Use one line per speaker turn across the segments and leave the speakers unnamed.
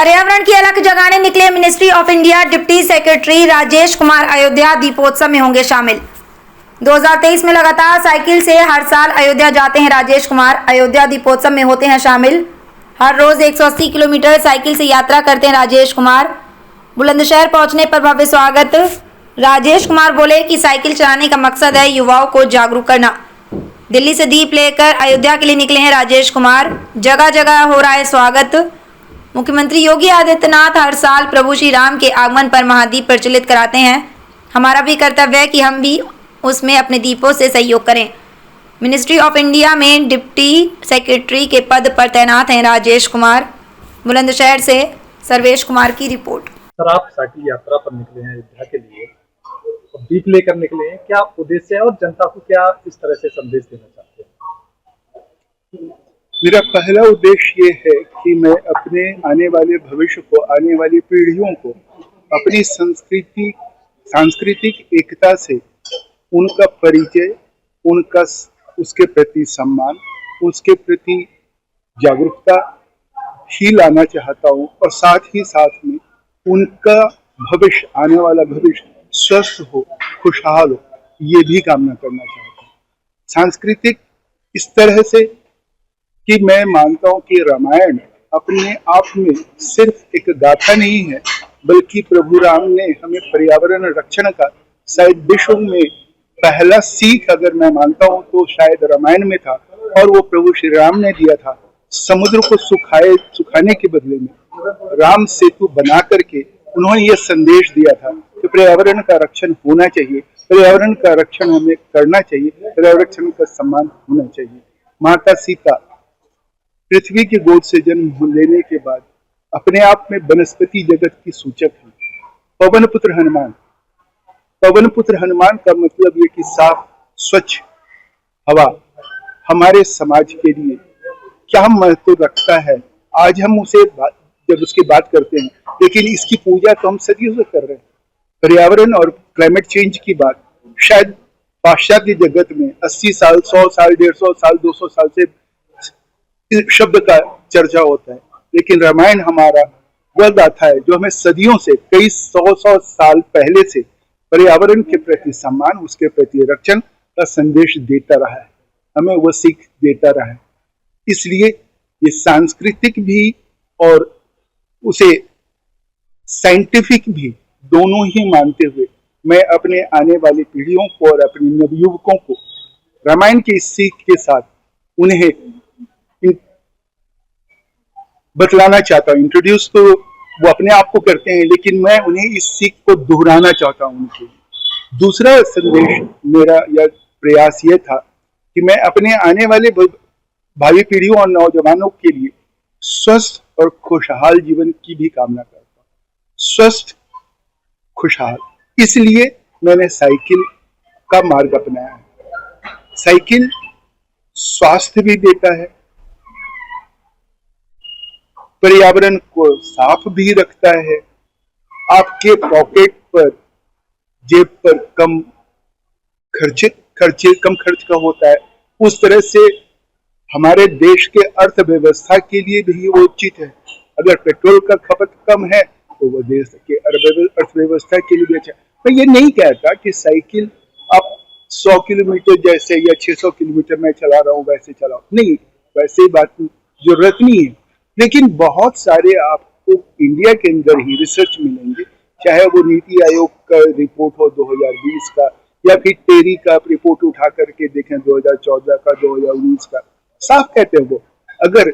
पर्यावरण की अलख जगाने निकले ministry of India deputy secretary Rajesh Kumar Ayodhya Deepotsav में होंगे शामिल। 2023 में लगातार साइकिल से हर साल अयोध्या जाते हैं राजेश कुमार। अयोध्या दीपोत्सव में होते हैं शामिल। हर रोज 180 किलोमीटर साइकिल से यात्रा करते हैं राजेश कुमार। बुलंदशहर पहुंचने पर भव्य स्वागत। राजेश कुमार बोले कि साइकिल चलाने का मकसद है युवाओं को जागरूक करना। दिल्ली से दीप लेकर अयोध्या के लिए निकले हैं राजेश कुमार। जगह जगह हो रहा है स्वागत। मुख्यमंत्री योगी आदित्यनाथ हर साल प्रभु श्री राम के आगमन पर महादीप प्रज्वलित कराते हैं। हमारा भी कर्तव्य है कि हम भी उसमें अपने दीपों से सहयोग करें। मिनिस्ट्री ऑफ इंडिया में डिप्टी सेक्रेटरी के पद पर तैनात हैं राजेश कुमार। बुलंदशहर से सर्वेश कुमार की रिपोर्ट।
सर, आप साइकिल यात्रा पर निकले हैं अयोध्या के लिए, दीप लेकर निकले हैं, क्या उद्देश्य है और जनता को क्या इस तरह से संदेश देना चाहते हैं?
मेरा पहला उद्देश्य ये है कि मैं अपने आने वाले भविष्य को, आने वाली पीढ़ियों को अपनी सांस्कृतिक एकता से उनका परिचय, उसके प्रति सम्मान, उसके प्रति जागरूकता ही लाना चाहता हूँ और साथ ही साथ में उनका भविष्य, आने वाला भविष्य स्वस्थ हो, खुशहाल हो, ये भी कामना करना चाहता हूँ। सांस्कृतिक इस तरह से कि मैं मानता हूँ कि रामायण अपने आप में सिर्फ एक गाथा नहीं है, बल्कि प्रभु राम ने हमें पर्यावरण रक्षण का शायद विश्व में पहला सीख अगर मैं मानता हूँ तो शायद रामायण में था, और वो प्रभु श्री राम ने दिया था। समुद्र को सुखाने के बदले में राम सेतु बना करके उन्होंने ये संदेश दिया था कि पर्यावरण का रक्षण होना चाहिए, पर्यावरण का रक्षण हमें करना चाहिए, पर्यावरण का सम्मान होना चाहिए। माता सीता पृथ्वी की गोद से जन्म लेने के बाद अपने आप में वनस्पति जगत की सूचक है। पवन पुत्र हनुमान का मतलब ये कि साफ स्वच्छ हवा हमारे समाज के लिए क्या महत्व रखता है। आज हम जब उसकी बात करते हैं, लेकिन इसकी पूजा तो हम सदियों से कर रहे हैं। पर्यावरण और क्लाइमेट चेंज की बात शायद पाश्चात्य जगत में 80 साल, 100 साल, 150 साल, 200 साल से शब्द का चर्चा होता है, लेकिन रामायण हमारा वह गाथा है जो हमें सदियों से, कई सौ साल पहले से पर्यावरण के प्रति सम्मान, उसके प्रति रक्षण का संदेश देता रहा है, हमें वह सीख देता रहा है। इसलिए ये सांस्कृतिक भी और उसे साइंटिफिक भी दोनों ही मानते हुए मैं अपने आने वाली पीढ़ियों को और अपने नवयुवकों को रामायण की इस सीख के साथ उन्हें बतलाना चाहता हूँ। इंट्रोड्यूस तो वो अपने आप को करते हैं, लेकिन मैं उन्हें इस सीख को दोहराना चाहता हूँ उनके। दूसरा संदेश मेरा या प्रयास ये था कि मैं अपने आने वाले भावी पीढ़ियों और नौजवानों के लिए स्वस्थ और खुशहाल जीवन की भी कामना करता हूँ। स्वस्थ खुशहाल, इसलिए मैंने साइकिल का मार्ग अपनाया है। साइकिल स्वास्थ्य भी देता है, पर्यावरण को साफ भी रखता है, आपके पॉकेट पर, जेब पर कम खर्च का होता है। उस तरह से हमारे देश के अर्थव्यवस्था के लिए भी वो उचित है। अगर पेट्रोल का खपत कम है तो वो देश के अर्थव्यवस्था के लिए भी अच्छा। मैं ये नहीं कहता कि साइकिल आप 100 किलोमीटर जैसे या 600 किलोमीटर मैं चला रहा हूँ वैसे चलाओ, नहीं, वैसे बात जरूरत नहीं है। लेकिन बहुत सारे आपको इंडिया के अंदर ही रिसर्च मिलेंगे, चाहे वो नीति आयोग का रिपोर्ट हो 2020 का, या फिर टेरी का रिपोर्ट उठा करके देखें 2014 का, 2019 का। साफ कहते हैं वो, अगर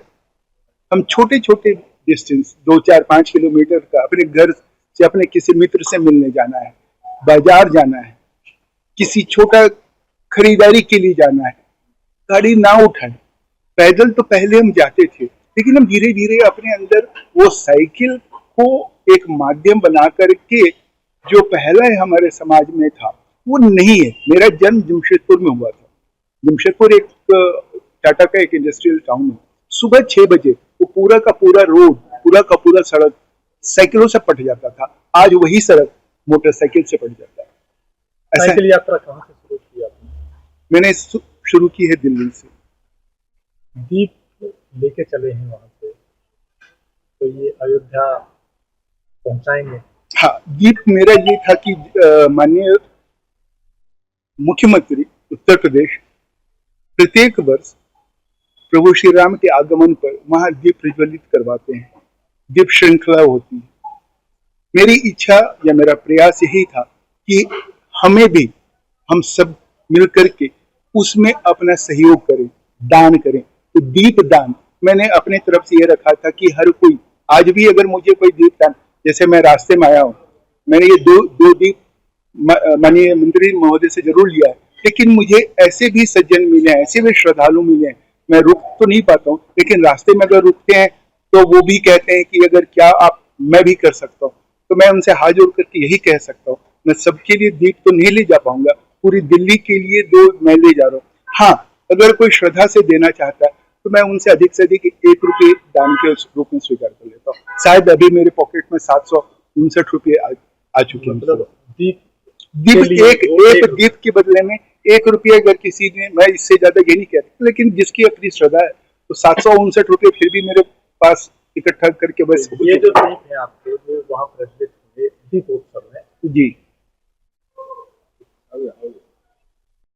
हम छोटे छोटे डिस्टेंस 2, 4, 5 किलोमीटर का अपने घर से अपने किसी मित्र से मिलने जाना है, बाजार जाना है, किसी छोटा खरीदारी के लिए जाना है, गाड़ी ना उठाएं। पैदल तो पहले हम जाते थे, लेकिन हम धीरे धीरे अपने अंदर वो साइकिल को एक माध्यम बना करके, जो पहले हमारे समाज में था वो नहीं है। मेरा जन्म जमशेदपुर में हुआ था। जमशेदपुर एक टाटा का एक इंडस्ट्रियल टाउन है। सुबह 6 बजे वो पूरा का पूरा रोड, पूरा का पूरा सड़क साइकिलों से पट जाता था। आज वही सड़क मोटरसाइकिल से पट जाता है।
साइकिल यात्रा कहाँ से शुरू की आपने?
मैंने शुरू की है दिल्ली से।
दीप लेके चले हैं वहां से, तो ये अयोध्या पहुंचाएंगे।
हाँ, दीप मेरा ये था कि माननीय मुख्यमंत्री उत्तर प्रदेश प्रत्येक वर्ष प्रभु श्री राम के आगमन पर वहां दीप प्रज्वलित करवाते हैं, दीप श्रृंखला होती है। मेरी इच्छा या मेरा प्रयास यही था कि हमें भी, हम सब मिलकर के उसमें अपना सहयोग करें, दान करें। तो दीप दान मैंने अपने तरफ से ये रखा था कि हर कोई, आज भी अगर मुझे कोई दीप दान, जैसे मैं रास्ते में आया हूँ, मैंने ये दो दीप माननीय मंत्री महोदय से जरूर लिया है, लेकिन मुझे ऐसे भी सज्जन मिले हैं, ऐसे भी श्रद्धालु मिले हैं, मैं रुक तो नहीं पाता हूँ, लेकिन रास्ते में अगर रुकते हैं तो वो भी कहते हैं कि अगर क्या आप, मैं भी कर सकता हूँ। तो मैं उनसे हाथ जोड़ करके यही कह सकता हूँ, मैं सबके लिए दीप तो नहीं ले जा पाऊंगा, पूरी दिल्ली के लिए 2 मैं ले जा रहा हूँ। हाँ, अगर कोई श्रद्धा से देना चाहता है तो मैं उनसे अधिक से अधिक 1 रुपये दान के रूप में स्वीकार कर लेता हूँ। शायद अभी मेरे पॉकेट में 759 रुपये आ चुके हैं।
मतलब दीप
एक दीप के बदले में 1 रुपये अगर किसी ने, मैं इससे ज्यादा ये नहीं कहता, लेकिन जिसकी अपनी श्रद्धा है तो 759 रुपये फिर भी मेरे पास इकट्ठा करके बस।
ये जो दीप है आपके, वो वहाँ प्रज्वलित हुए दीपोत्सव में
जी